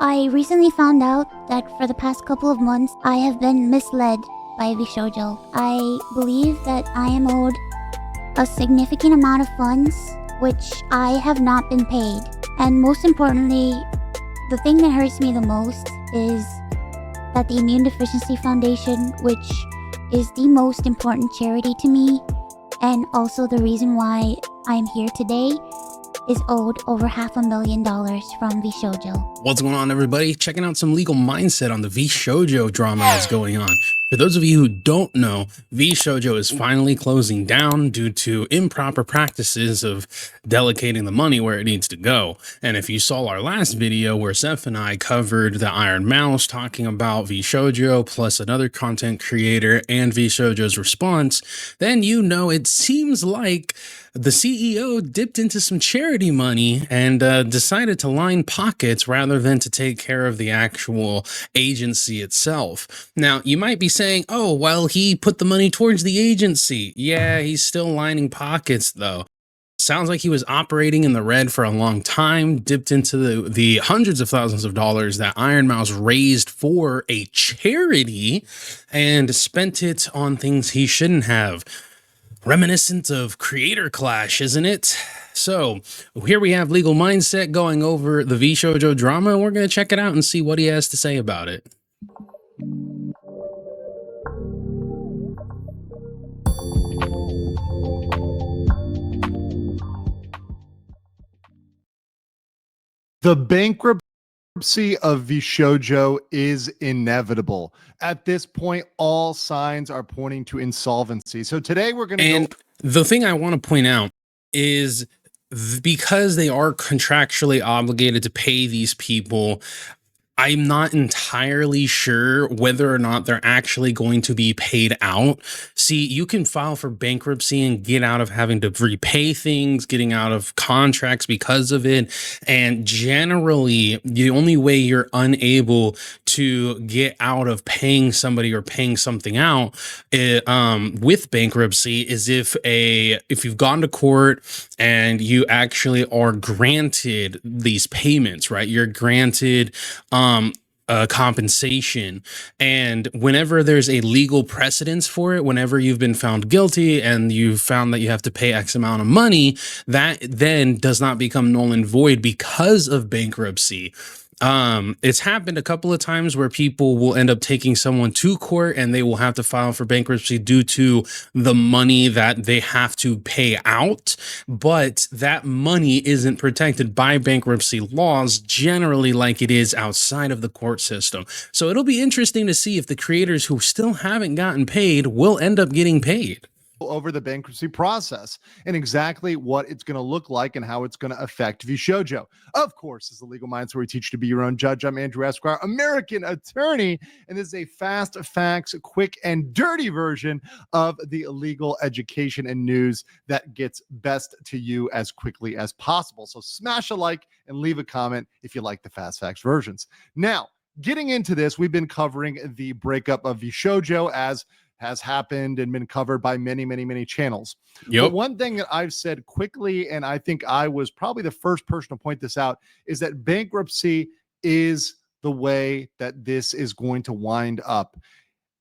I recently found out that for the past couple of months, I have been misled by Vshojo. I believe that I am owed a significant amount of funds, which I have not been paid. And most importantly, the thing that hurts me the most is that the Immune Deficiency Foundation, which is the most important charity to me, and also the reason why I'm here today, is owed over $500,000 from Vshojo. What's going on, everybody? Checking out some legal mindset on the Vshojo drama that's going on. For those of you who don't know, Vshojo is finally closing down due to improper practices of delegating the money where it needs to go. And if you saw our last video where Zeph and I covered the Iron Mouse talking about Vshojo plus another content creator and Vshojo's response, then you know it seems like the CEO dipped into some charity money and decided to line pockets rather than to take care of the actual agency itself. Now, you might be saying, oh, well, he put the money towards the agency. Yeah, he's still lining pockets, though. Sounds like he was operating in the red for a long time, dipped into the hundreds of thousands of dollars that Iron Mouse raised for a charity and spent it on things he shouldn't have. Reminiscent of Creator Clash, isn't it? So here we have Legal Mindset going over the Vshojo drama, and we're going to check it out and see what he has to say about it. The bankruptcy of Vshojo is inevitable. At this point, all signs are pointing to insolvency. So today we're going to And the thing I want to point out is because they are contractually obligated to pay these people, I'm not entirely sure whether or not they're actually going to be paid out. See, you can file for bankruptcy and get out of having to repay things, getting out of contracts because of it. And generally, the only way you're unable to get out of paying somebody or paying something out with bankruptcy is if you've gone to court and you actually are granted these payments, right? You're granted compensation. And whenever there's a legal precedence for it, whenever you've been found guilty and you've found that you have to pay X amount of money, that then does not become null and void because of bankruptcy. It's happened a couple of times where people will end up taking someone to court and they will have to file for bankruptcy due to the money that they have to pay out, but that money isn't protected by bankruptcy laws generally like it is outside of the court system. So it'll be interesting to see if the creators who still haven't gotten paid will end up getting paid over the bankruptcy process and exactly what it's going to look like and how it's going to affect Vshojo. Of course, as the Legal Minds, where we teach you to be your own judge. I'm Andrew Esquire, American attorney, and this is a fast facts, quick and dirty version of the legal education and news that gets best to you as quickly as possible. So smash a like and leave a comment if you like the fast facts versions. Now, getting into this, we've been covering the breakup of Vshojo as has happened and been covered by many channels. Yep. But one thing that I've said quickly, and I think I was probably the first person to point this out, is that bankruptcy is the way that this is going to wind up.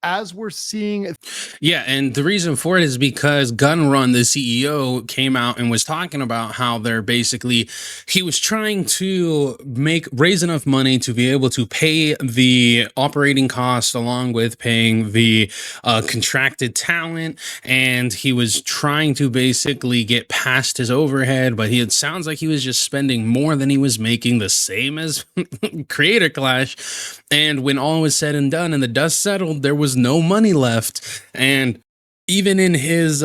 As we're seeing. Yeah, and the reason for it is because Gunrun, the CEO, came out and was talking about how he was trying to raise enough money to be able to pay the operating costs along with paying the contracted talent, and he was trying to basically get past his overhead, but it sounds like he was just spending more than he was making, the same as Creator Clash. And when all was said and done and the dust settled, there was no money left. And even in his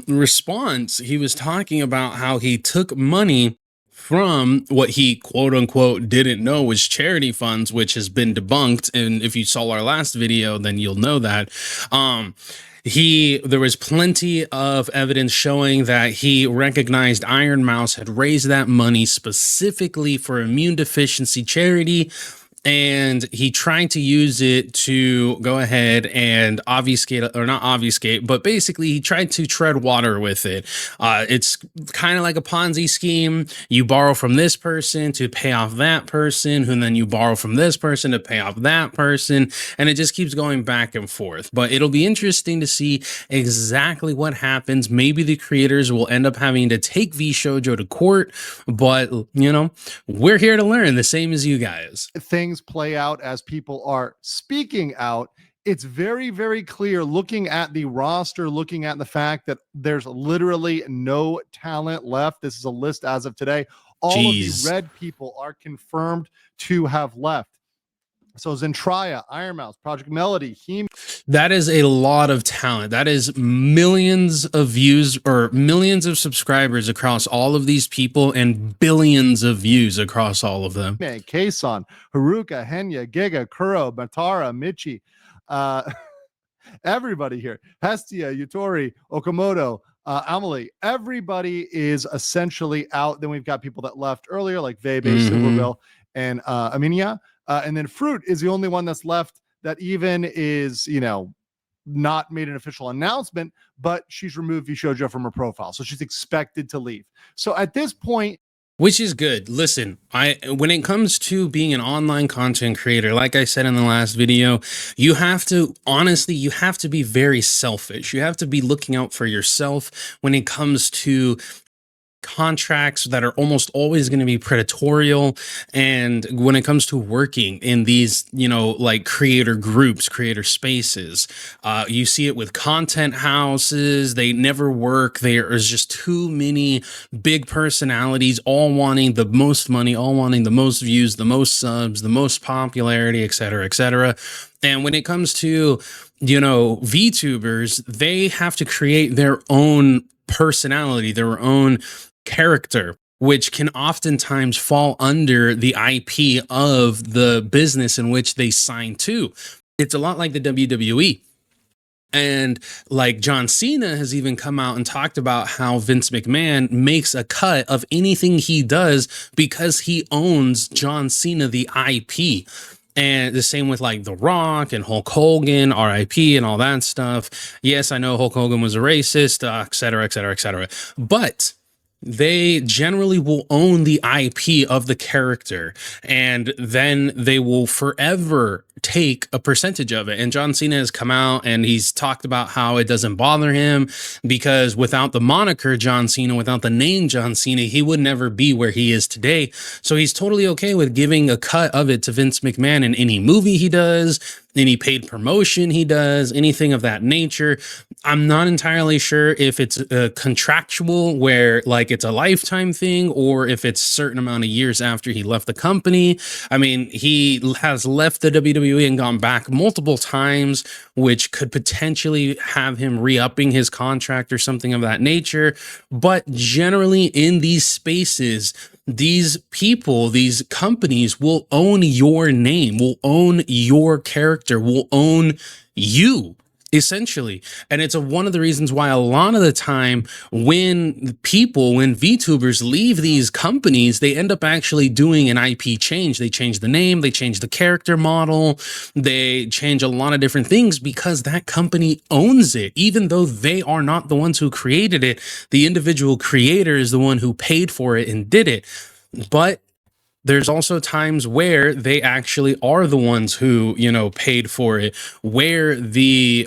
response, he was talking about how he took money from what he quote unquote didn't know was charity funds, which has been debunked. And if you saw our last video, then you'll know that. There was plenty of evidence showing that he recognized Iron Mouse had raised that money specifically for immune deficiency charity. and he tried to use it to go ahead and obfuscate, or not obfuscate, but basically he tried to tread water with it. It's kind of like a Ponzi scheme. You borrow from this person to pay off that person, and then you borrow from this person to pay off that person, and it just keeps going back and forth. But it'll be interesting to see exactly what happens. Maybe the creators will end up having to take Vshojo to court, but you know, we're here to learn, the same as you guys. Things play out as people are speaking out. It's very, very clear looking at the roster, looking at the fact that there's literally no talent left. This is a list as of today. All of the red people are confirmed to have left. So Zentraya, Ironmouse, Project Melody, that is a lot of talent. That is millions of views or millions of subscribers across all of these people and billions of views across all of them. Kason, Haruka, Henya, Giga, Kuro, Matara, Michi, everybody here, Hestia, Yutori, Okamoto, Amelie, everybody is essentially out. Then we've got people that left earlier, like Vebe, Silverville, and Aminia. And then Fruit is the only one that's left that even is, you know, not made an official announcement, but she's removed Vshojo from her profile. So she's expected to leave. So at this point, which is good. Listen, when it comes to being an online content creator, like I said in the last video, you have to, honestly, you have to be very selfish. You have to be looking out for yourself when it comes to contracts that are almost always going to be predatorial. And when it comes to working in these, you know, like creator groups, creator spaces, you see it with content houses. They never work. There is just too many big personalities all wanting the most money, all wanting the most views, the most subs, the most popularity, etc., etc. And when it comes to, you know, VTubers, they have to create their own personality, their own character, which can oftentimes fall under the IP of the business in which they sign to. It's a lot like the WWE. And like John Cena has even come out and talked about how Vince McMahon makes a cut of anything he does because he owns John Cena, the IP. And the same with like The Rock and Hulk Hogan, RIP, and all that stuff. Yes, I know Hulk Hogan was a racist, et cetera, et cetera, et cetera. But they generally will own the IP of the character, and then they will forever take a percentage of it. And John Cena has come out and he's talked about how it doesn't bother him because without the moniker John Cena, without the name John Cena, he would never be where he is today. So he's totally okay with giving a cut of it to Vince McMahon in any movie he does, any paid promotion he does, anything of that nature. I'm not entirely sure if it's contractual where like it's a lifetime thing or if it's a certain amount of years after he left the company. I mean, he has left the WWE and gone back multiple times, which could potentially have him re-upping his contract or something of that nature. But generally in these spaces, these people, these companies will own your name, will own your character, will own you, essentially. And it's one of the reasons why a lot of the time when VTubers leave these companies, they end up actually doing an IP change. They change the name, they change the character model, they change a lot of different things because that company owns it. Even though they are not the ones who created it, the individual creator is the one who paid for it and did it. But there's also times where they actually are the ones who, you know, paid for it, where the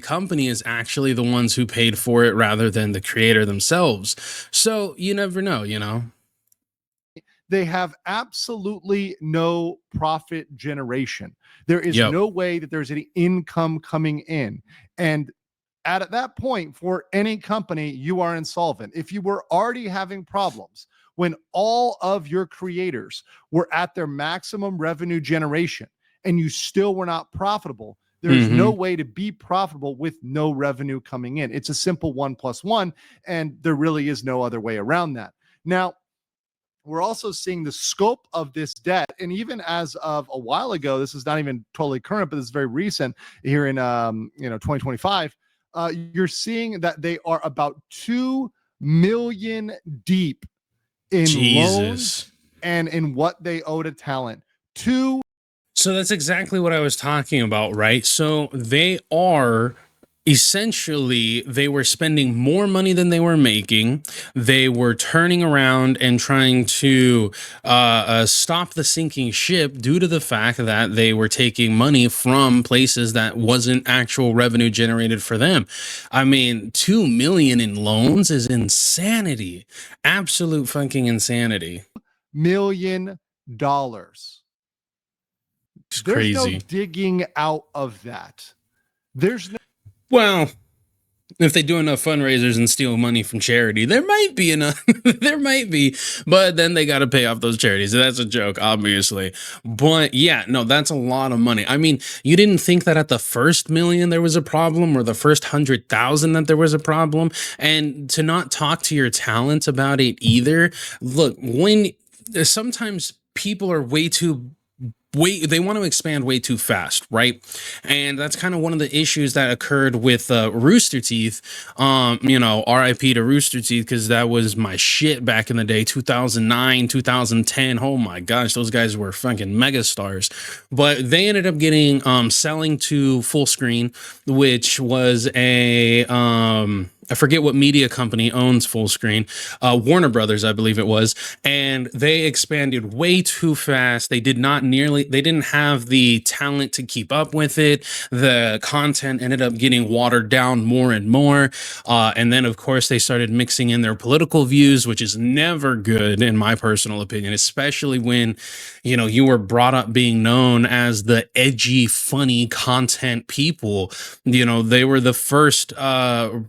company is actually the ones who paid for it rather than the creator themselves. So you never know, you know. They have absolutely no profit generation. There is no way that there's any income coming in. And at that point, for any company, you are insolvent. If you were already having problems when all of your creators were at their maximum revenue generation and you still were not profitable, there's no way to be profitable with no revenue coming in. It's a simple 1 + 1, and there really is no other way around that. Now, we're also seeing the scope of this debt. And even as of a while ago, this is not even totally current, but this is very recent here in 2025, you're seeing that they are about 2 million deep in loans and in what they owe to talent. Two. So that's exactly what I was talking about, right? So they are essentially, they were spending more money than they were making. They were turning around and trying to stop the sinking ship due to the fact that they were taking money from places that wasn't actual revenue generated for them. I mean, 2 million in loans is insanity. Absolute fucking insanity. $1 million. It's There's crazy. no digging out of that. There's no. Well, if they do enough fundraisers and steal money from charity, there might be enough. There might be, but then they got to pay off those charities. That's a joke, obviously. But yeah, no, that's a lot of money. I mean, you didn't think that at the first million there was a problem, or the first 100,000 that there was a problem, and to not talk to your talent about it either. Look, when sometimes people are they want to expand way too fast, right? And that's kind of one of the issues that occurred with Rooster Teeth. You know, RIP to Rooster Teeth, because that was my shit back in the day, 2009, 2010. Oh my gosh, those guys were fucking mega stars. But they ended up getting selling to Full Screen, which was a I forget what media company owns Full Screen, Warner Brothers, I believe it was, and they expanded way too fast. They didn't have the talent to keep up with it. The content ended up getting watered down more and more. And then, of course, they started mixing in their political views, which is never good, in my personal opinion, especially when, you know, you were brought up being known as the edgy, funny content people. You know, they were the first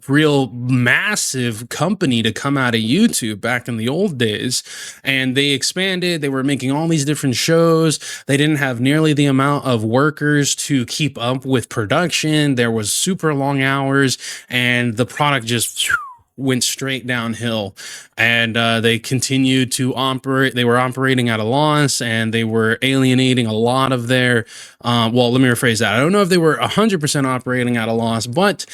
real massive company to come out of YouTube back in the old days, and they expanded. They were making all these different shows. They didn't have nearly the amount of workers to keep up with production. There was super long hours, and the product just went straight downhill. And they continued to operate. They were operating at a loss, and they were alienating a lot of their well, let me rephrase that. I don't know if they were 100% operating at a loss, but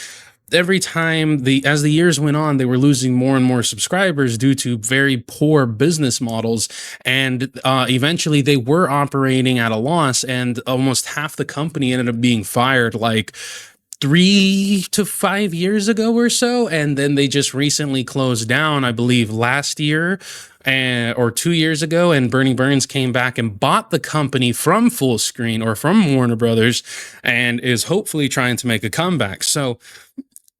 every time as the years went on, they were losing more and more subscribers due to very poor business models. And eventually they were operating at a loss, and almost half the company ended up being fired like 3 to 5 years ago or so. And then they just recently closed down, I believe last year or 2 years ago, and Bernie Burns came back and bought the company from Full Screen, or from Warner Brothers, and is hopefully trying to make a comeback. So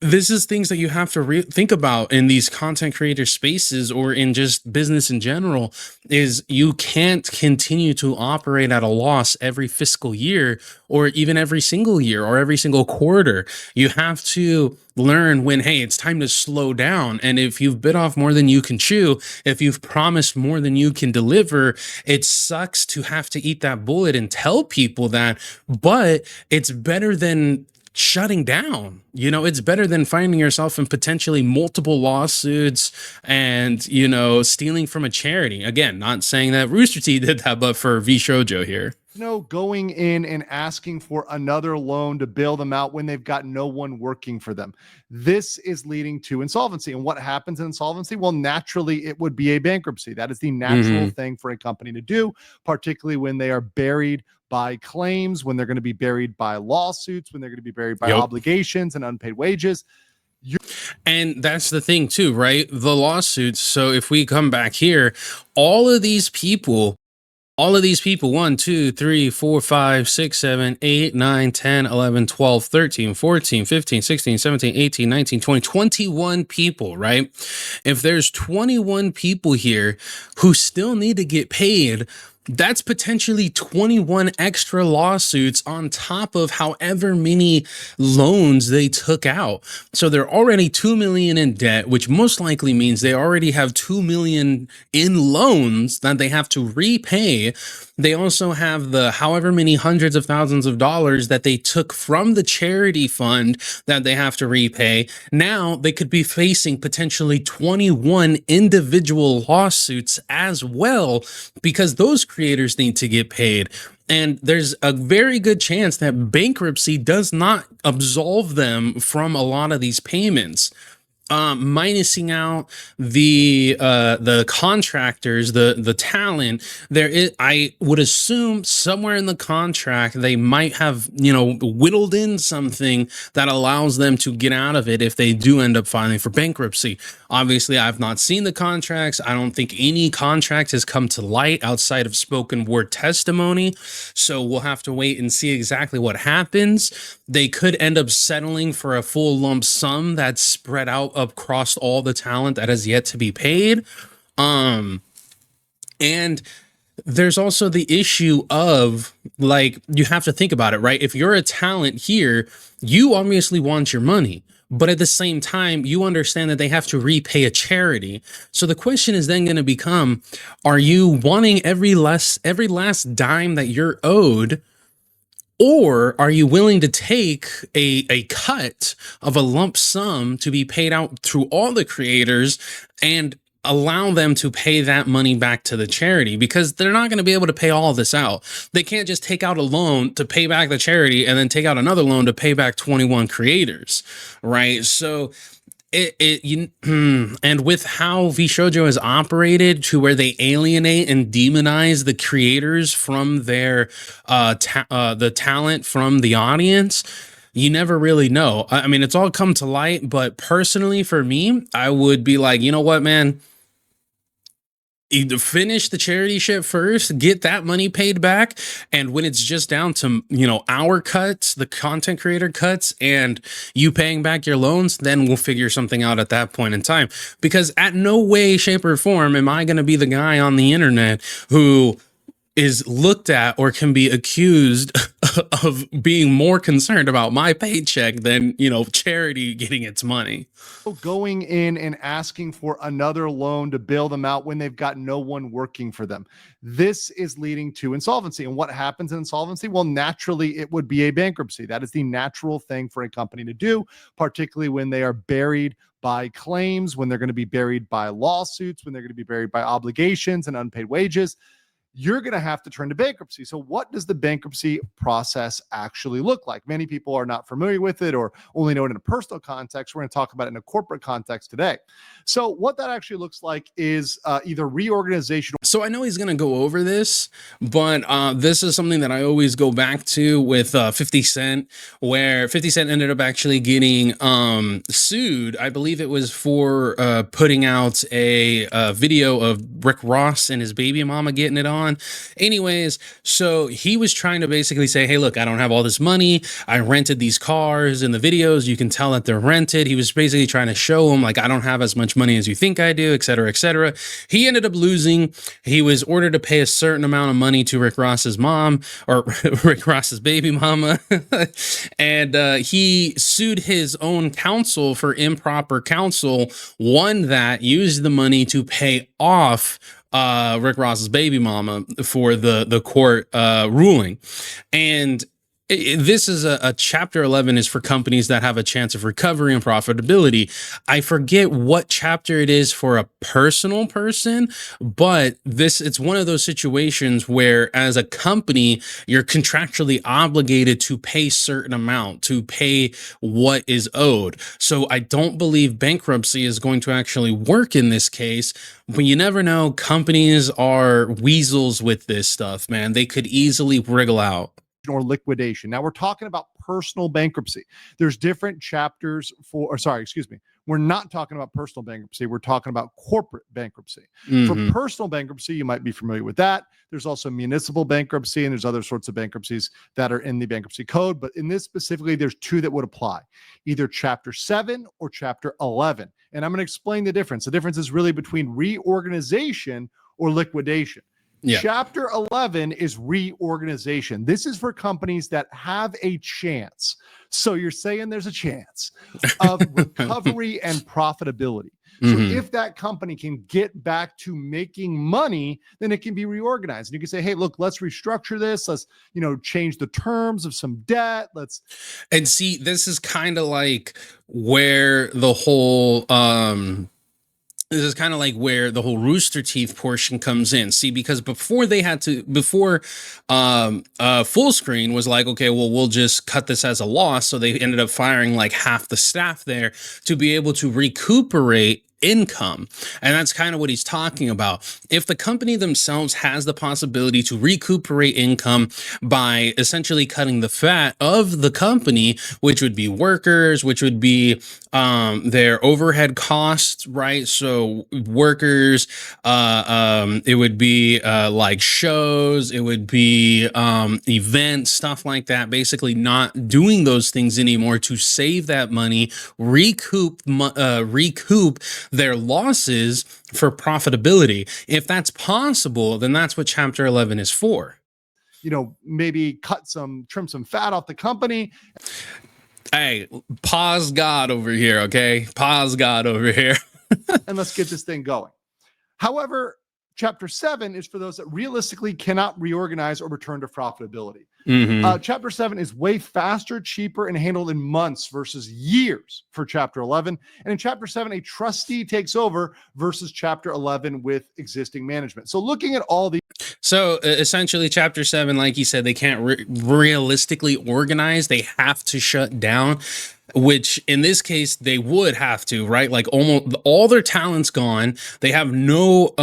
this is things that you have to think about in these content creator spaces, or in just business in general, is you can't continue to operate at a loss every fiscal year, or even every single year, or every single quarter. You have to learn when, hey, it's time to slow down. And if you've bit off more than you can chew, if you've promised more than you can deliver, it sucks to have to eat that bullet and tell people that, but it's better than shutting down. You know, it's better than finding yourself in potentially multiple lawsuits and, you know, stealing from a charity. Again, not saying that Rooster Teeth did that, but for Vshojo here. No, going in and asking for another loan to bail them out when they've got no one working for them. This is leading to insolvency. And what happens in insolvency? Well, naturally, it would be a bankruptcy. That is the natural thing for a company to do, particularly when they are buried by claims, when they're going to be buried by lawsuits, when they're going to be buried by obligations and unpaid wages. And that's the thing too, right? The lawsuits. So if we come back here, all of these people, 1, 2, 3, 4, 5, 6, 7, 8, 9, 10, 11, 12, 13, 14, 15, 16, 17, 18, 19, 20, 21 people, right? If there's 21 people here who still need to get paid, that's potentially 21 extra lawsuits on top of however many loans they took out. So they're already 2 million in debt, which most likely means they already have 2 million in loans that they have to repay. They also have the however many hundreds of thousands of dollars that they took from the charity fund that they have to repay. Now they could be facing potentially 21 individual lawsuits as well, because those creators need to get paid. And there's a very good chance that bankruptcy does not absolve them from a lot of these payments. minusing out the contractors, the talent. There is, I would assume somewhere in the contract they might have, you know, whittled in something that allows them to get out of it if they do end up filing for bankruptcy. Obviously, I've not seen the contracts. I don't think any contract has come to light outside of spoken word testimony. So we'll have to wait and see exactly what happens. They could end up settling for a full lump sum that's spread out across all the talent that has yet to be paid. And there's also the issue of, like, you have to think about it, right? If you're a talent here, you obviously want your money, but at the same time, you understand that they have to repay a charity. So the question is then going to become, are you wanting every last dime that you're owed? Or are you willing to take a cut of a lump sum to be paid out through all the creators and allow them to pay that money back to the charity? Because they're not going to be able to pay all of this out. They can't just take out a loan to pay back the charity and then take out another loan to pay back 21 creators, right? So and with how Vshojo has operated, to where they alienate and demonize the creators from their the talent from the audience, you never really know. I mean, it's all come to light, but personally for me, I would be like, you know what, man, either finish the charity shit first, get that money paid back, and when it's just down to, you know, our cuts, the content creator cuts, and you paying back your loans, then we'll figure something out at that point in time. Because at no way, shape, or form am I going to be the guy on the internet who is looked at or can be accused of being more concerned about my paycheck than, you know, charity getting its money. Going in and asking for another loan to bail them out when they've got no one working for them. This is leading to insolvency. And what happens in insolvency? Well, naturally, it would be a bankruptcy. That is the natural thing for a company to do, particularly when they are buried by claims, when they're going to be buried by lawsuits, when they're going to be buried by obligations and unpaid wages. You're going to have to turn to bankruptcy. So what does the bankruptcy process actually look like? Many people are not familiar with it or only know it in a personal context. We're going to talk about it in a corporate context today. So what that actually looks like is either reorganization. So I know he's going to go over this, but this is something that I always go back to with 50 Cent, where 50 Cent ended up actually getting sued. I believe it was for putting out a video of Rick Ross and his baby mama getting it on. Anyways, so he was trying to basically say, hey, look, I don't have all this money. I rented these cars. In the videos, you can tell that they're rented. He was basically trying to show him, like, I don't have as much money as you think I do, et cetera, et cetera. He ended up losing. He was ordered to pay a certain amount of money to Rick Ross's mom, or Rick Ross's baby mama. And he sued his own counsel for improper counsel, won that, used the money to pay off Rick Ross's baby mama for the court ruling. And this is a chapter 11 is for companies that have a chance of recovery and profitability. I forget what chapter it is for a personal person, but it's one of those situations where as a company, you're contractually obligated to pay certain amount, to pay what is owed. So I don't believe bankruptcy is going to actually work in this case, but you never know. Companies are weasels with this stuff, man. They could easily wriggle out. Or liquidation. Now we're talking about personal bankruptcy. There's different chapters we're not talking about personal bankruptcy. We're talking about corporate bankruptcy. For personal bankruptcy, you might be familiar with that. There's also municipal bankruptcy, and there's other sorts of bankruptcies that are in the bankruptcy code. But in this specifically, there's two that would apply, either chapter 7 or chapter 11. And I'm going to explain the difference. The difference is really between reorganization or liquidation. Yeah. Chapter 11 is reorganization. This is for companies that have a chance. So you're saying there's a chance of recovery and profitability. So if that company can get back to making money, then it can be reorganized. And you can say, hey, look, let's restructure this. Let's, change the terms of some debt. And see, this is kind of like where the whole, This is kind of like where the whole Rooster Teeth portion comes in. See, because before full screen was like, okay, well, we'll just cut this as a loss. So they ended up firing like half the staff there to be able to recuperate income. And that's kind of what he's talking about. If the company themselves has the possibility to recuperate income by essentially cutting the fat of the company, which would be workers, which would be their overhead costs, right? So workers, it would be like shows, it would be events, stuff like that, basically not doing those things anymore to save that money, recoup their losses for profitability. If that's possible, then that's what Chapter 11 is for. You know, maybe trim some fat off the company. Hey, pause God over here, okay? Pause God over here. And let's get this thing going. However, Chapter 7 is for those that realistically cannot reorganize or return to profitability. Chapter 7 is way faster, cheaper, and handled in months versus years for Chapter 11. And in Chapter 7, a trustee takes over versus Chapter 11 with existing management. So looking at all these. So essentially, Chapter 7, like you said, they can't realistically organize. They have to shut down, which in this case, they would have to, right? Like almost all their talent's gone. They have no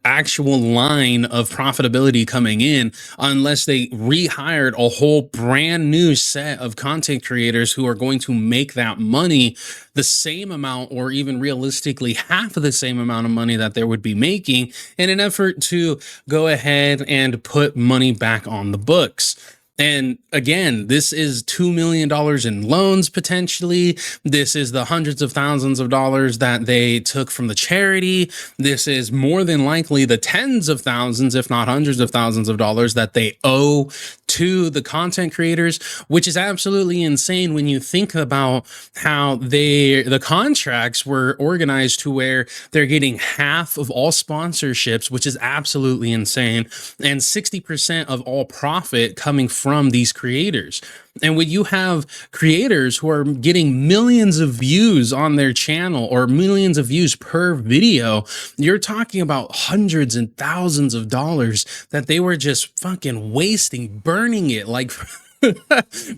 actual line of profitability coming in unless they rehired a whole brand new set of content creators who are going to make that money the same amount, or even realistically half of the same amount of money that they would be making, in an effort to go ahead and put money back on the books. And again, this is $2 million in loans, potentially. This is the hundreds of thousands of dollars that they took from the charity. This is more than likely the tens of thousands, if not hundreds of thousands of dollars that they owe to the content creators, which is absolutely insane when you think about how the contracts were organized to where they're getting half of all sponsorships, which is absolutely insane, and 60% of all profit coming from these creators. And when you have creators who are getting millions of views on their channel or millions of views per video, you're talking about hundreds and thousands of dollars that they were just fucking wasting, burning it like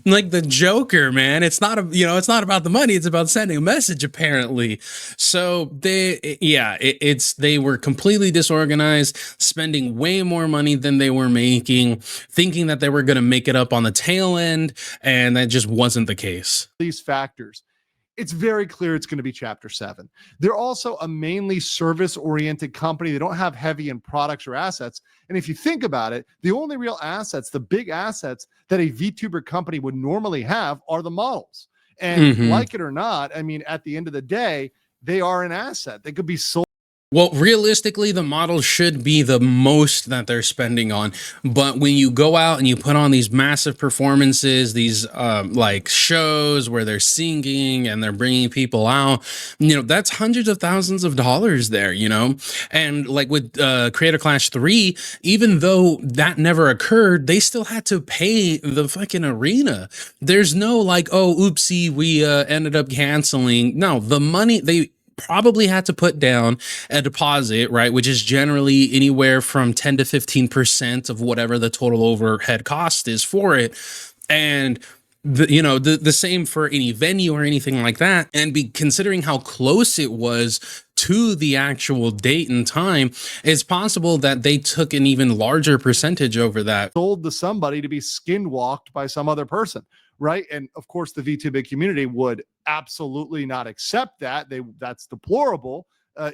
like the Joker, man. It's not it's not about the money, it's about sending a message, apparently. So they were completely disorganized, spending way more money than they were making, thinking that they were going to make it up on the tail end, and that just wasn't the case. These factors, it's very clear it's going to be Chapter 7. They're also a mainly service-oriented company. They don't have heavy in products or assets. And if you think about it, the only real assets, the big assets that a VTuber company would normally have are the models. And like it or not, I mean, at the end of the day, they are an asset. They could be sold. Well, realistically, the model should be the most that they're spending on. But when you go out and you put on these massive performances, these like shows where they're singing and they're bringing people out, that's hundreds of thousands of dollars there, And like with Creator Clash 3, even though that never occurred, they still had to pay the fucking arena. There's no like, oh, oopsie, we ended up canceling. No, the money they probably had to put down a deposit, right, which is generally anywhere from 10 to 15% of whatever the total overhead cost is for it. And the same for any venue or anything like that. And considering how close it was to the actual date and time, it's possible that they took an even larger percentage over that. Sold to somebody to be skinwalked by some other person. Right. And of course, the VTubing community would absolutely not accept that. That's deplorable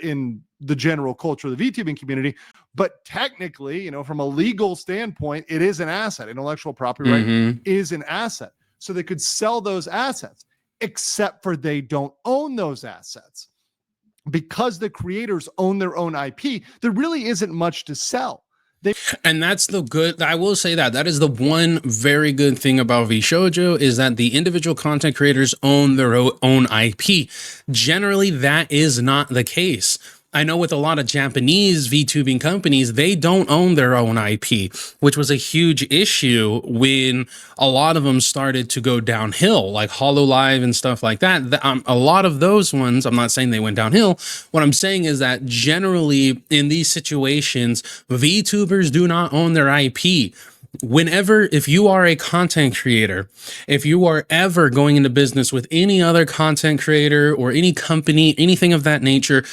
in the general culture of the VTubing community. But technically, from a legal standpoint, it is an asset. Intellectual property right is an asset. So they could sell those assets, except for they don't own those assets. Because the creators own their own IP, there really isn't much to sell. And that's I will say that is the one very good thing about Vshojo, is that the individual content creators own their own IP. Generally, that is not the case. I know with a lot of Japanese VTubing companies, they don't own their own IP, which was a huge issue when a lot of them started to go downhill, like HoloLive and stuff like that. A lot of those ones, I'm not saying they went downhill. What I'm saying is that generally in these situations, VTubers do not own their IP. If you are a content creator, if you are ever going into business with any other content creator or any company, anything of that nature,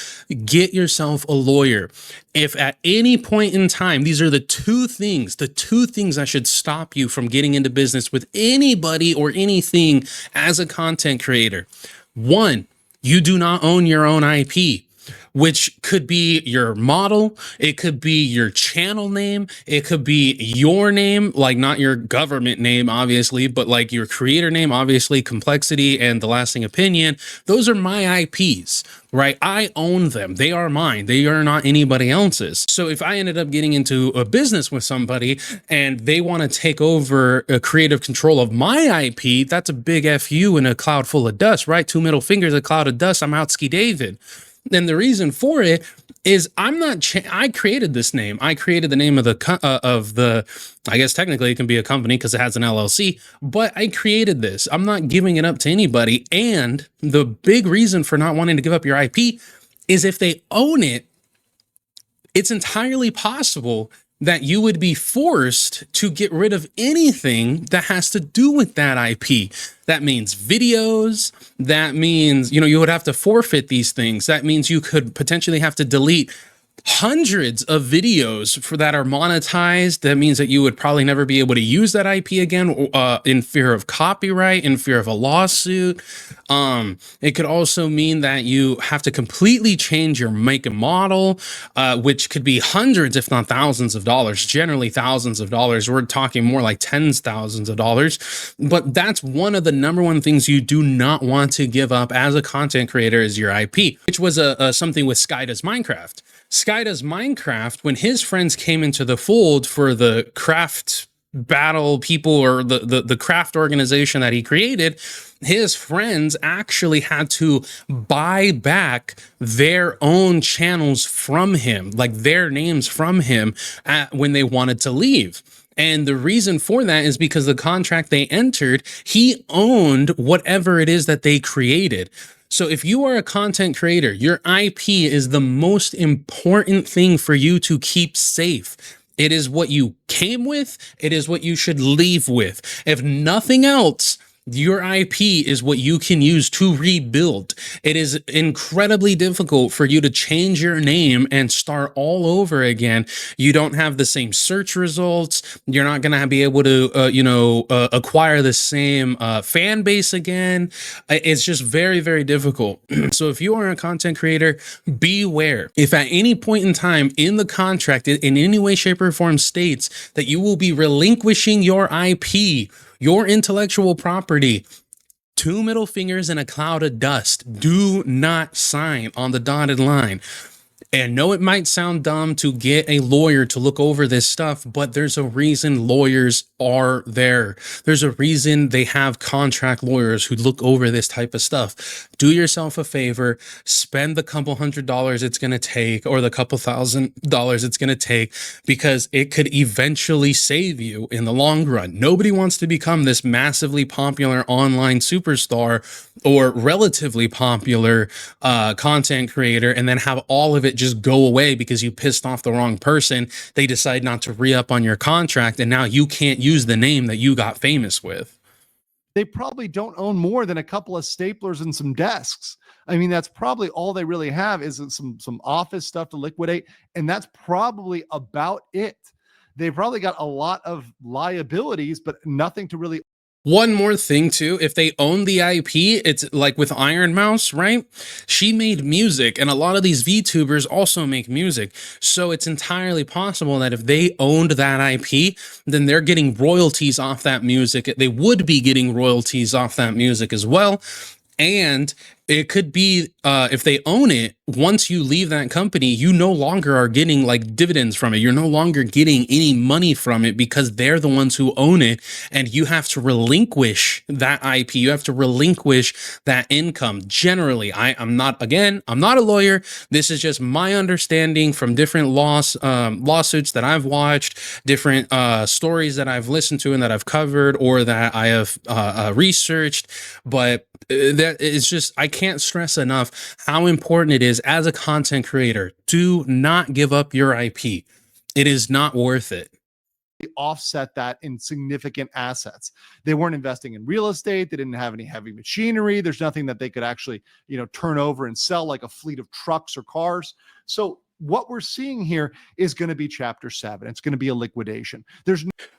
get yourself a lawyer. If at any point in time, these are the two things that should stop you from getting into business with anybody or anything as a content creator. One, you do not own your own IP, which could be your model, it could be your channel name, it could be your name, like not your government name, obviously, but like your creator name, obviously, Kmplxity and The Lasting Opinion. Those are my IPs, right? I own them. They are mine. They are not anybody else's. So if I ended up getting into a business with somebody and they want to take over a creative control of my IP, that's a big FU in a cloud full of dust, right? Two middle fingers, a cloud of dust. I'm out ski David. And the reason for it is I created this name. I created the name of I guess technically it can be a company because it has an LLC, but I created this. I'm not giving it up to anybody. And the big reason for not wanting to give up your IP is if they own it, it's entirely possible that you would be forced to get rid of anything that has to do with that IP. That means videos. That means, you would have to forfeit these things. That means you could potentially have to delete hundreds of videos that are monetized. That means that you would probably never be able to use that IP again, in fear of copyright, in fear of a lawsuit. It could also mean that you have to completely change your make and model, which could be hundreds, if not thousands of dollars, generally thousands of dollars. We're talking more like tens of thousands of dollars. But that's one of the number one things you do not want to give up as a content creator is your IP, which was something with Sky Does Minecraft. Sky Does Minecraft, when his friends came into the fold for the craft battle people or the craft organization that he created, his friends actually had to buy back their own channels from him, like their names from him when they wanted to leave. And the reason for that is because the contract they entered, he owned whatever it is that they created. So if you are a content creator, your IP is the most important thing for you to keep safe. It is what you came with. It is what you should leave with. If nothing else, your IP is what you can use to rebuild. It is incredibly difficult for you to change your name and start all over again. You don't have the same search results. You're not going to be able to, acquire the same fan base again. It's just very, very difficult. So if you are a content creator, beware. If at any point in time in the contract, in any way, shape, or form states that you will be relinquishing your IP, your intellectual property, two middle fingers and a cloud of dust. Do not sign on the dotted line. And no, it might sound dumb to get a lawyer to look over this stuff, but there's a reason lawyers are there. There's a reason they have contract lawyers who look over this type of stuff. Do yourself a favor, spend the couple $100 it's going to take, or the couple $1,000 it's going to take, because it could eventually save you in the long run. Nobody wants to become this massively popular online superstar or relatively popular content creator and then have all of it just go away because you pissed off the wrong person. They decide not to re-up on your contract, and now you can't use the name that you got famous with. They probably don't own more than a couple of staplers and some desks. I mean, that's probably all they really have is some office stuff to liquidate, and that's probably about it. They've probably got a lot of liabilities, but nothing to really. One more thing too, if they own the IP, it's like with Iron Mouse, right? She made music, and a lot of these VTubers also make music. So it's entirely possible that if they owned that IP, then they're getting royalties off that music. They would be getting royalties off that music as well. And it could be if they own it, once you leave that company, you no longer are getting like dividends from it. You're no longer getting any money from it because they're the ones who own it, and you have to relinquish that IP. You have to relinquish that income. Generally, I'm not a lawyer. This is just my understanding from different lawsuits that I've watched, different stories that I've listened to and that I've covered or that I have researched. But that is just, I can't stress enough how important it is as a content creator. Do not give up your IP. It is not worth it. Offset that in significant assets. They weren't investing in real estate. They didn't have any heavy machinery. There's nothing that they could actually, turn over and sell, like a fleet of trucks or cars. So what we're seeing here is going to be Chapter 7. It's going to be a liquidation.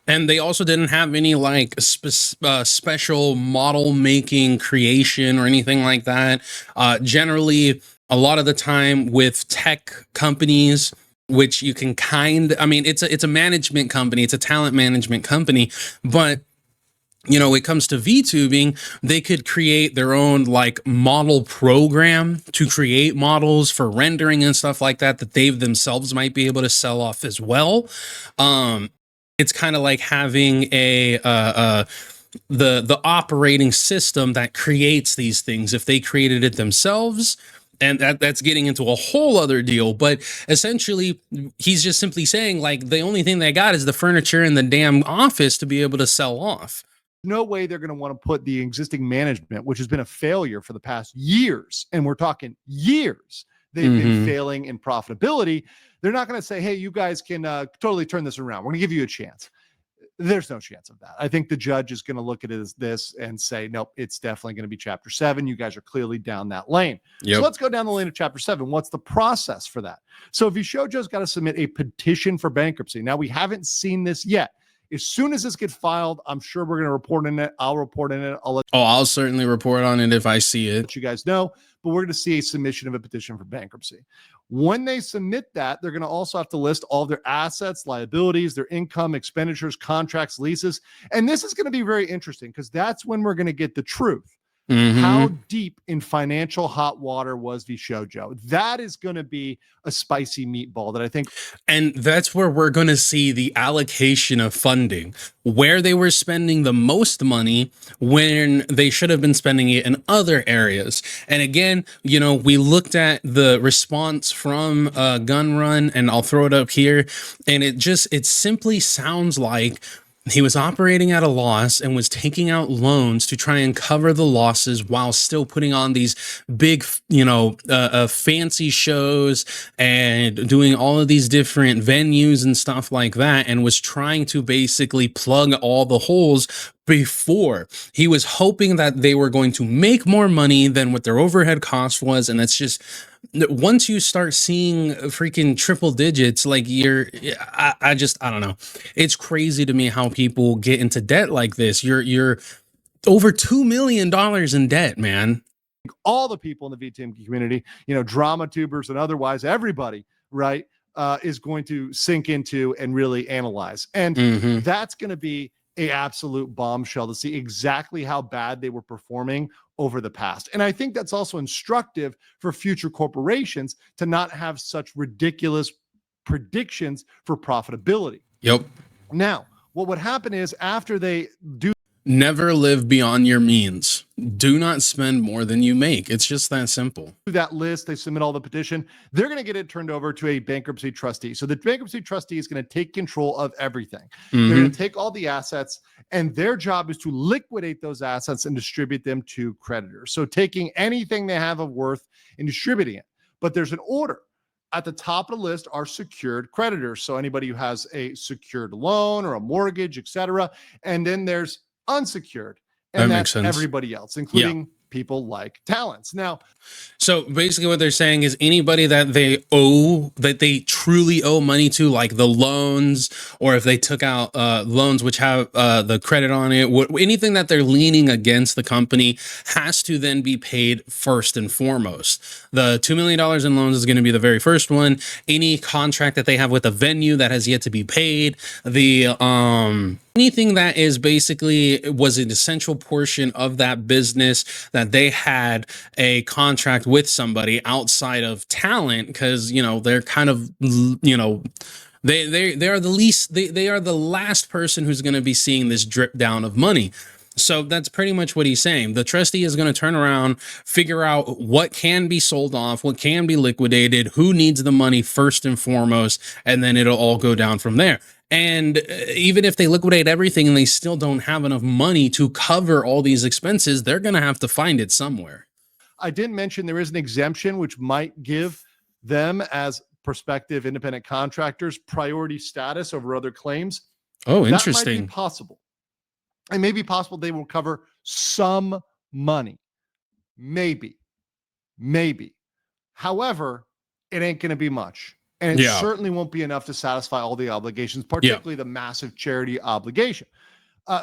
And they also didn't have any like special model making creation or anything like that. Generally, a lot of the time with tech companies, which you can it's a management company, it's a talent management company, but it comes to VTubing, they could create their own like model program to create models for rendering and stuff like that they themselves might be able to sell off as well. It's kind of like having the operating system that creates these things. If they created it themselves, and that's getting into a whole other deal. But essentially, he's just simply saying like the only thing they got is the furniture in the damn office to be able to sell off. No way they're going to want to put the existing management, which has been a failure for the past years, and we're talking years, they've been failing in profitability. They're not going to say, hey, you guys can totally turn this around. We're going to give you a chance. There's no chance of that. I think the judge is going to look at it as this and say, nope, it's definitely going to be Chapter 7. You guys are clearly down that lane. Yep. So let's go down the lane of Chapter 7. What's the process for that? So Vshojo's got to submit a petition for bankruptcy. Now, we haven't seen this yet. As soon as this gets filed, I'm sure we're going to report in it. I'll report in it. I'll certainly report on it if I see it. Let you guys know, but we're going to see a submission of a petition for bankruptcy. When they submit that, they're going to also have to list all their assets, liabilities, their income, expenditures, contracts, leases. And this is going to be very interesting because that's when we're going to get the truth. How deep in financial hot water was Vshojo? That is going to be a spicy meatball that I think. And that's where we're going to see the allocation of funding, where they were spending the most money when they should have been spending it in other areas. And again, we looked at the response from Gun Run, and I'll throw it up here. And it simply sounds like he was operating at a loss and was taking out loans to try and cover the losses while still putting on these big, fancy shows and doing all of these different venues and stuff like that, and was trying to basically plug all the holes before. He was hoping that they were going to make more money than what their overhead cost was. And that's just, once you start seeing freaking triple digits, like I don't know. It's crazy to me how people get into debt like this. You're over $2 million in debt, man. All the people in the VTM community, drama tubers and otherwise, everybody, right, is going to sink into and really analyze. And that's going to be an absolute bombshell to see exactly how bad they were performing over the past. And I think that's also instructive for future corporations to not have such ridiculous predictions for profitability. Yep. Now, what would happen is after they do, never live beyond your means. Do not spend more than you make. It's just that simple. That list, they submit all the petition, they're going to get it turned over to a bankruptcy trustee. So the bankruptcy trustee is going to take control of everything. They're going to take all the assets, and their job is to liquidate those assets and distribute them to creditors. So taking anything they have of worth and distributing it. But there's an order. At the top of the list are secured creditors. So anybody who has a secured loan or a mortgage, etc. And then there's unsecured, and that's everybody else, including people like talents. Now, so basically what they're saying is anybody that they truly owe money to, like the loans, or if they took out loans which have the credit on it, anything that they're leaning against the company has to then be paid first and foremost. The $2 million in loans is going to be the very first one. Any contract that they have with a venue that has yet to be paid, the anything that is basically was an essential portion of that business that they had a contract with somebody outside of talent, because they're kind of they are the least they are the last person who's going to be seeing this drip down of money. So that's pretty much what he's saying. The trustee is going to turn around, figure out what can be sold off, what can be liquidated, who needs the money first and foremost, and then it'll all go down from there. And even if they liquidate everything and they still don't have enough money to cover all these expenses, they're going to have to find it somewhere. I didn't mention there is an exemption which might give them, as prospective independent contractors, priority status over other claims. Oh, That interesting. might be possible. It may be possible they will cover some money. Maybe. However, it ain't going to be much. And it certainly won't be enough to satisfy all the obligations, particularly the massive charity obligation.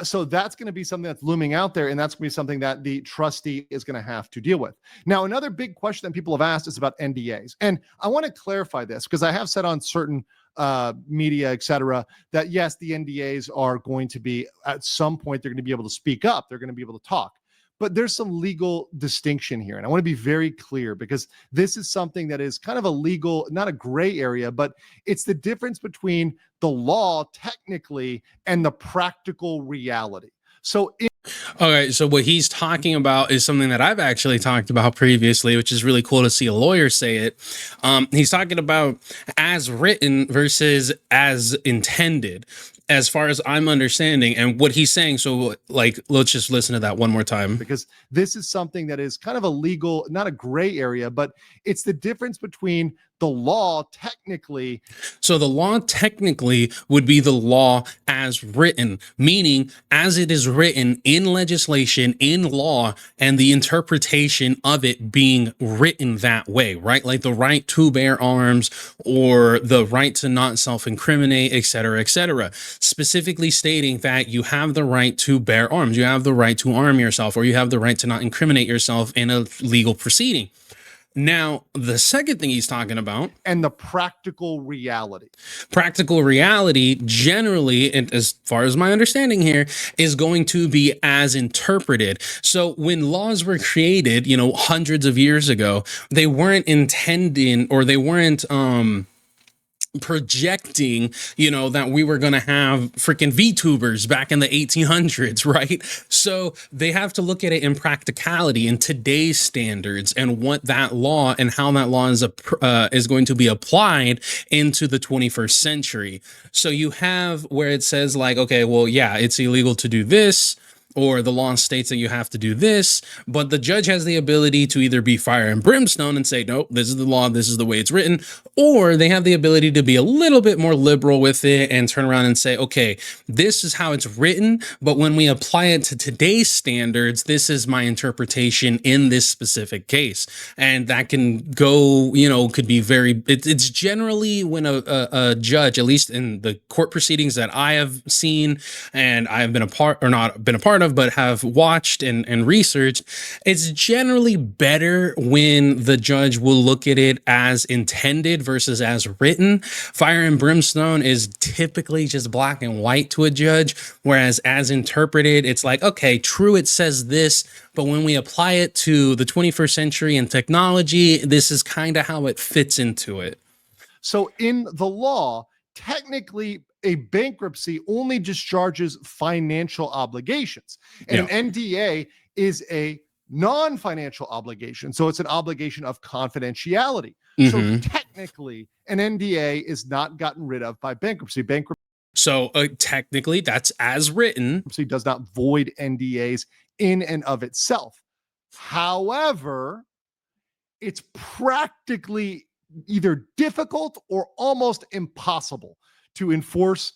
So that's going to be something that's looming out there, and that's going to be something that the trustee is going to have to deal with. Now, another big question that people have asked is about NDAs. And I want to clarify this because I have said on certain media, etc., that yes, the NDAs are going to be, at some point, they're going to be able to speak up. They're going to be able to talk. But there's some legal distinction here. And I want to be very clear because this is something that is kind of a legal, not a gray area, but it's the difference between the law technically and the practical reality. So Okay, so what he's talking about is something that I've actually talked about previously, which is really cool to see a lawyer say it. He's talking about as written versus as intended, as far as I'm understanding, and what he's saying. So, let's just listen to that one more time. Because this is something that is kind of a legal, not a gray area, but it's the difference between the law technically. So the law technically would be the law as written, meaning as it is written in legislation, in law, and the interpretation of it being written that way, right? Like the right to bear arms or the right to not self-incriminate, etc., etc., specifically stating that you have the right to bear arms, you have the right to arm yourself, or you have the right to not incriminate yourself in a legal proceeding. Now, the second thing he's talking about, and the practical reality. Practical reality, generally, and as far as my understanding here, is going to be as interpreted. So when laws were created, hundreds of years ago, they weren't intending, or they weren't projecting, that we were going to have freaking VTubers back in the 1800s, right? So they have to look at it in practicality, in today's standards, and what that law and how that law is going to be applied into the 21st century. So you have where it says like, okay, well, yeah, it's illegal to do this, or the law states that you have to do this, but the judge has the ability to either be fire and brimstone and say, nope, this is the law, this is the way it's written, or they have the ability to be a little bit more liberal with it and turn around and say, okay, this is how it's written, but when we apply it to today's standards, this is my interpretation in this specific case. And that can go, could be it's generally when a judge, at least in the court proceedings that I have seen and I have been a part, or not been a part of, but have watched and researched, it's generally better when the judge will look at it as intended versus as written. Fire and brimstone is typically just black and white to a judge, whereas as interpreted, it's like, okay, true, it says this, but when we apply it to the 21st century and technology, this is kind of how it fits into it. So in the law, technically, a bankruptcy only discharges financial obligations, and an NDA is a non-financial obligation. So it's an obligation of confidentiality. So technically, an NDA is not gotten rid of by bankruptcy. So technically, that's as written. Bankruptcy does not void NDAs in and of itself. However, it's practically either difficult or almost impossible to enforce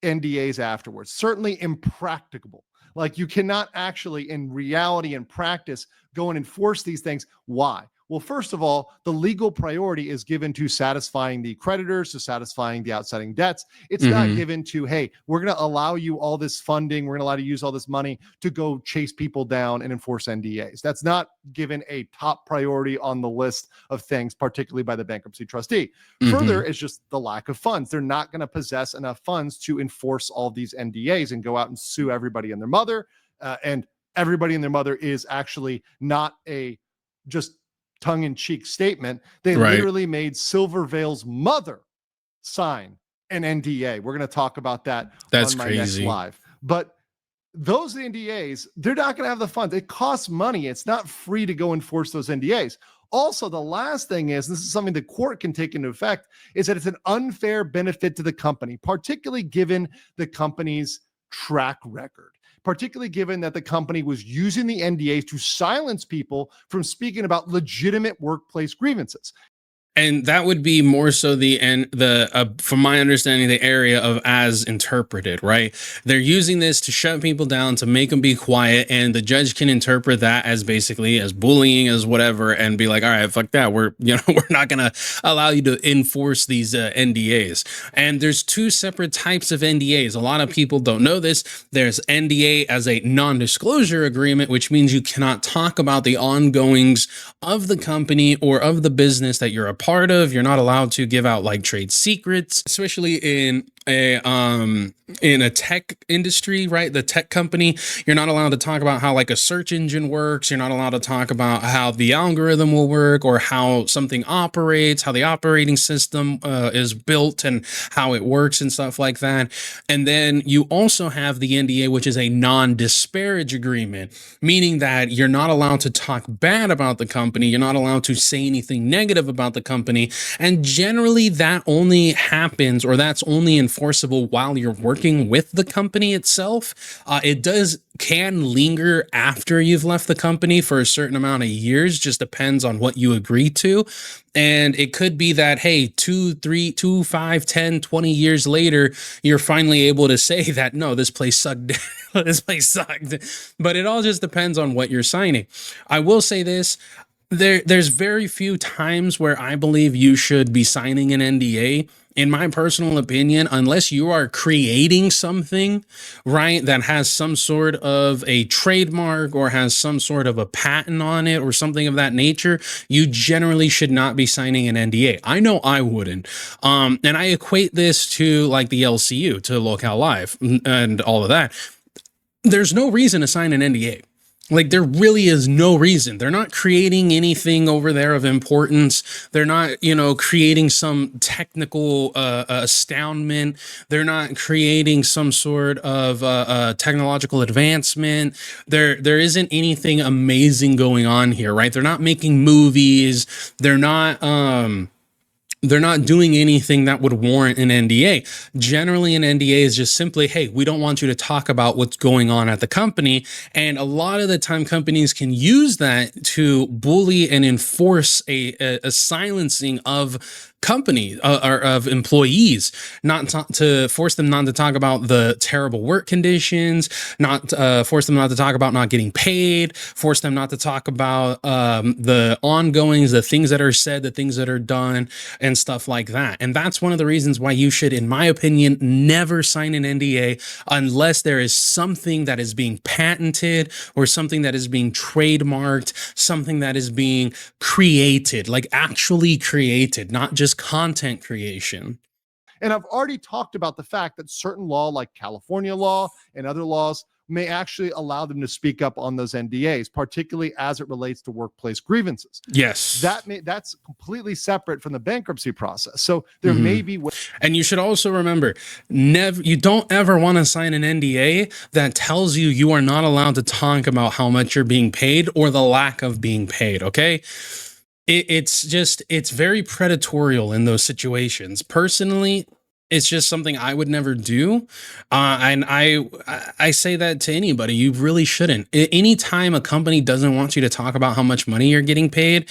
NDAs afterwards. Certainly impracticable. Like you cannot actually, in reality and practice, go and enforce these things. Why? Well, first of all, the legal priority is given to satisfying the creditors, to satisfying the outstanding debts. It's not given to, hey, we're going to allow you all this funding, we're going to allow you to use all this money to go chase people down and enforce NDAs. That's not given a top priority on the list of things, particularly by the bankruptcy trustee. Further, it's just the lack of funds. They're not going to possess enough funds to enforce all these NDAs and go out and sue everybody and their mother. And everybody and their mother is actually not a just tongue-in-cheek statement. They literally made Silver Vale's mother sign an NDA. We're going to talk about that on my next live. But those NDAs, they're not going to have the funds. It costs money. It's not free to go enforce those NDAs. Also, the last thing is, this is something the court can take into effect, is that it's an unfair benefit to the company, particularly given the company's track record. Particularly given that the company was using the NDAs to silence people from speaking about legitimate workplace grievances. And that would be more so from my understanding, the area of as interpreted, right? They're using this to shut people down, to make them be quiet, and the judge can interpret that as basically as bullying, as whatever, and be like, all right, fuck that. We're not gonna allow you to enforce these NDAs. And there's two separate types of NDAs. A lot of people don't know this. There's NDA as a non-disclosure agreement, which means you cannot talk about the ongoings of the company or of the business that you're a part of. You're not allowed to give out like trade secrets, especially in a tech industry, right? The tech company, you're not allowed to talk about how like a search engine works. You're not allowed to talk about how the algorithm will work or how something operates, how the operating system is built and how it works and stuff like that. And then you also have the NDA, which is a non-disparage agreement, meaning that you're not allowed to talk bad about the company. You're not allowed to say anything negative about the company. And generally that only happens, or that's only enforceable while you're working with the company itself. It can linger after you've left the company for a certain amount of years, just depends on what you agree to. And it could be that, hey, 2, 3, 2, 5, 10, 20 years later, you're finally able to say that, no, this place sucked. This place sucked. But it all just depends on what you're signing. I will say this. There's very few times where I believe you should be signing an NDA. In my personal opinion, unless you are creating something, right, that has some sort of a trademark or has some sort of a patent on it or something of that nature, you generally should not be signing an NDA. I know I wouldn't. And I equate this to like the LCU, to Locale Live and all of that. There's no reason to sign an NDA. Like, there really is no reason. They're not creating anything over there of importance. They're not, creating some technical astoundment. They're not creating some sort of technological advancement. There isn't anything amazing going on here, right? They're not making movies. They're not doing anything that would warrant an NDA. Generally, an NDA is just simply, hey, we don't want you to talk about what's going on at the company. And a lot of the time, companies can use that to bully and enforce a silencing of company or of employees, not to force them not to talk about the terrible work conditions, not force them not to talk about not getting paid, force them not to talk about the ongoings, the things that are said, the things that are done, and stuff like that. And that's one of the reasons why you should, in my opinion, never sign an NDA unless there is something that is being patented or something that is being trademarked, something that is being created, like actually created, not just content creation. And I've already talked about the fact that certain law, like California law and other laws, may actually allow them to speak up on those NDAs, particularly as it relates to workplace grievances. Yes. That's completely separate from the bankruptcy process. So there may be... And you should also remember, you don't ever want to sign an NDA that tells you are not allowed to talk about how much you're being paid or the lack of being paid, okay? It's very predatorial in those situations. Personally, it's just something I would never do. And I say that to anybody. You really shouldn't. Anytime a company doesn't want you to talk about how much money you're getting paid,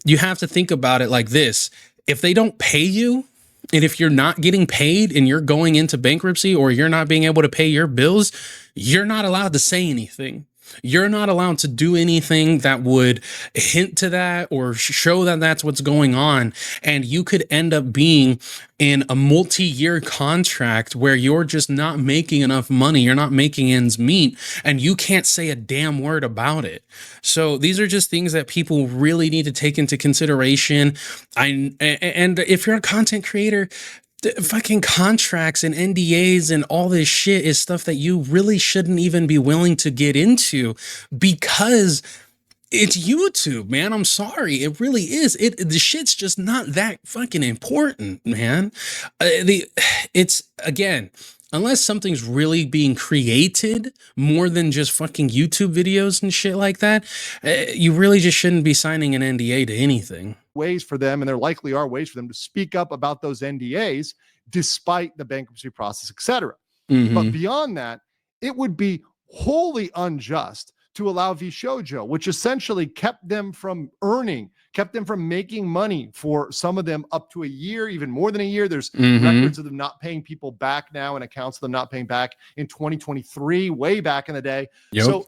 you have to think about it like this. If they don't pay you, and if you're not getting paid and you're going into bankruptcy or you're not being able to pay your bills, you're not allowed to say anything. You're not allowed to do anything that would hint to that or show that that's what's going on. And you could end up being in a multi-year contract where you're just not making enough money. You're not making ends meet, and you can't say a damn word about it. So these are just things that people really need to take into consideration. And if you're a content creator, fucking contracts and NDAs and all this shit is stuff that you really shouldn't even be willing to get into, because it's YouTube, man. I'm sorry. It really is. The shit's just not that fucking important, man. It's again, unless something's really being created more than just fucking YouTube videos and shit like that, you really just shouldn't be signing an NDA to anything. Ways for them, and there likely are ways for them to speak up about those NDAs despite the bankruptcy process, etc. But beyond that, it would be wholly unjust to allow Vshojo, which essentially kept them from making money for some of them up to a year, even more than a year. There's records of them not paying people back now and accounts of them not paying back in 2023, way back in the day. So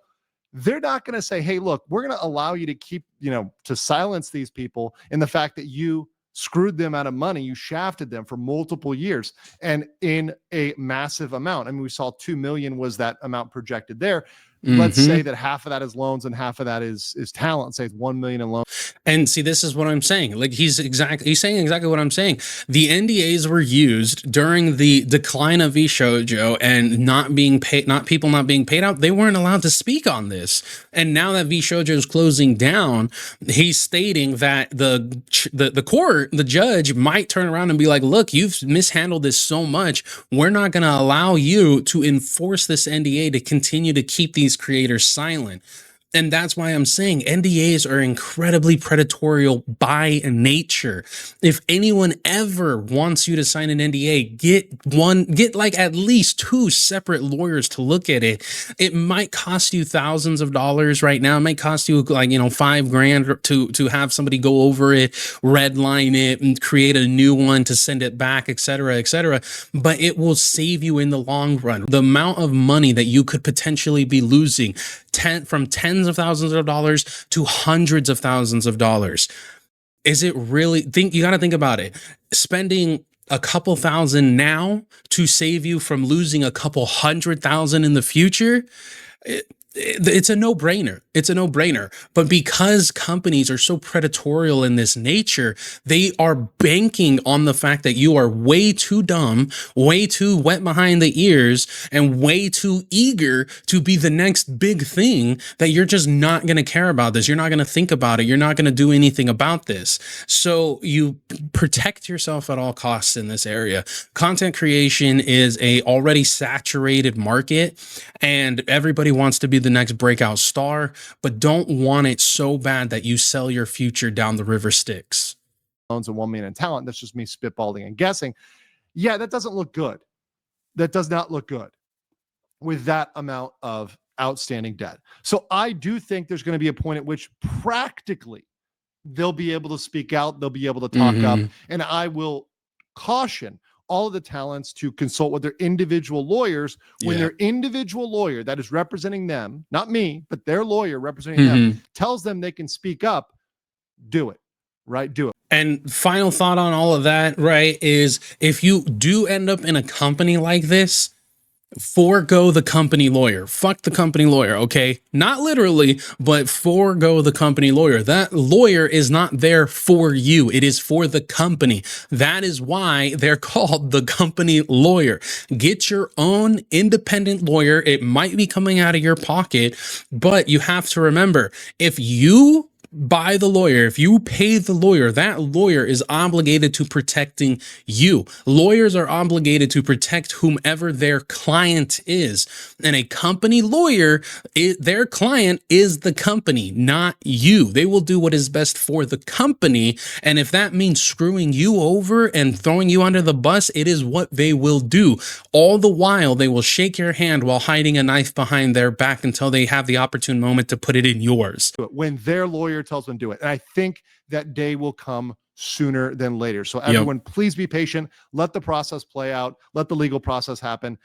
they're not going to say, hey, look, we're going to allow you to keep, to silence these people in the fact that you screwed them out of money. You shafted them for multiple years and in a massive amount. I mean, we saw 2 million was that amount projected there. Let's say that half of that is loans and half of that is talent. Say it's 1 million in loans. And see, this is what I'm saying. Like he's saying exactly what I'm saying. The NDAs were used during the decline of Vshojo and people not being paid out. They weren't allowed to speak on this. And now that Vshojo is closing down, he's stating that the judge might turn around and be like, look, you've mishandled this so much. We're not going to allow you to enforce this NDA to continue to keep these creators silent. And that's why I'm saying NDAs are incredibly predatory by nature. If anyone ever wants you to sign an NDA, get like at least 2 separate lawyers to look at it. It might cost you thousands of dollars right now. It might cost you like, $5,000 to have somebody go over it, redline it, and create a new one to send it back, etc., etc. But it will save you in the long run. The amount of money that you could potentially be losing from tens of thousands of dollars to hundreds of thousands of dollars. Is it really? You got to think about it. Spending a couple thousand now to save you from losing a couple $100,000 in the future. It's a no-brainer. It's a no-brainer. But because companies are so predatory in this nature, they are banking on the fact that you are way too dumb, way too wet behind the ears, and way too eager to be the next big thing that you're just not going to care about this. You're not going to think about it. You're not going to do anything about this. So you protect yourself at all costs in this area. Content creation is a already saturated market, and everybody wants to be the next breakout star, but don't want it so bad that you sell your future down the river Styx. Loans and 1 million in talent. That's just me spitballing and guessing. Yeah, that doesn't look good. That does not look good with that amount of outstanding debt. So I do think there's going to be a point at which practically they'll be able to speak out. They'll be able to talk up. And I will caution all of the talents to consult with their individual lawyers when their individual lawyer that is representing them, not me, but their lawyer representing them, tells them they can speak up. Do it, right? Do it. And final thought on all of that, right, is if you do end up in a company like this, forego the company lawyer. Fuck the company lawyer, okay? Not literally, but forego the company lawyer. That lawyer is not there for you. It is for the company. That is why they're called the company lawyer. Get your own independent lawyer. It might be coming out of your pocket, but you have to remember, if you buy the lawyer, if you pay the lawyer, that lawyer is obligated to protecting you. Lawyers are obligated to protect whomever their client is. And a company lawyer, their client is the company, not you. They will do what is best for the company. And if that means screwing you over and throwing you under the bus, it is what they will do. All the while, they will shake your hand while hiding a knife behind their back until they have the opportune moment to put it in yours. When their lawyer tells them to do it. And I think that day will come sooner than later. So everyone, please be patient. Let the process play out. Let the legal process happen.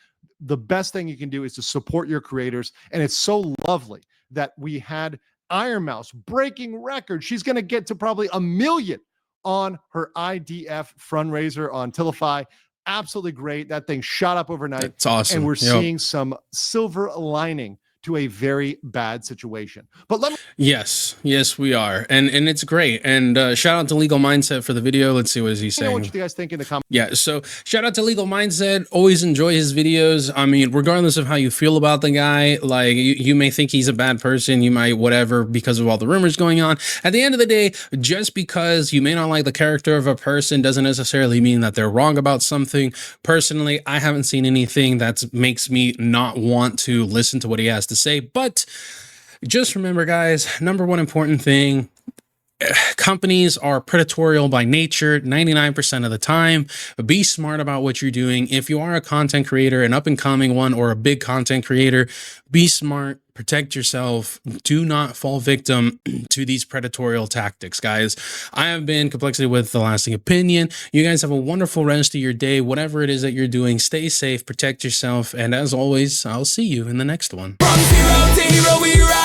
The best thing you can do is to support your creators. And it's so lovely that we had Iron Mouse breaking records. She's going to get to probably 1 million on her IDF fundraiser on Tilify. Absolutely great. That thing shot up overnight. It's awesome. And we're seeing some silver lining to a very bad situation. But let me yes, we are. And it's great. And shout out to Legal Mindset for the video. Let's see what is he saying. know what you guys think in the comments. Yeah, so shout out to Legal Mindset. Always enjoy his videos. I mean, regardless of how you feel about the guy, like you may think he's a bad person, you might whatever because of all the rumors going on. At the end of the day, just because you may not like the character of a person doesn't necessarily mean that they're wrong about something. Personally, I haven't seen anything that makes me not want to listen to what he has to say. But just remember, guys, number one important thing, companies are predatorial by nature 99% of the time. Be smart about what you're doing. If you are a content creator, an up-and-coming one, or a big content creator, be smart, protect yourself. Do not fall victim to these predatorial tactics, guys. I have been Kmplxity with The Lasting Opinion. You guys have a wonderful rest of your day. Whatever it is that you're doing, stay safe, protect yourself, and as always, I'll see you in the next one. From zero to hero, we rise.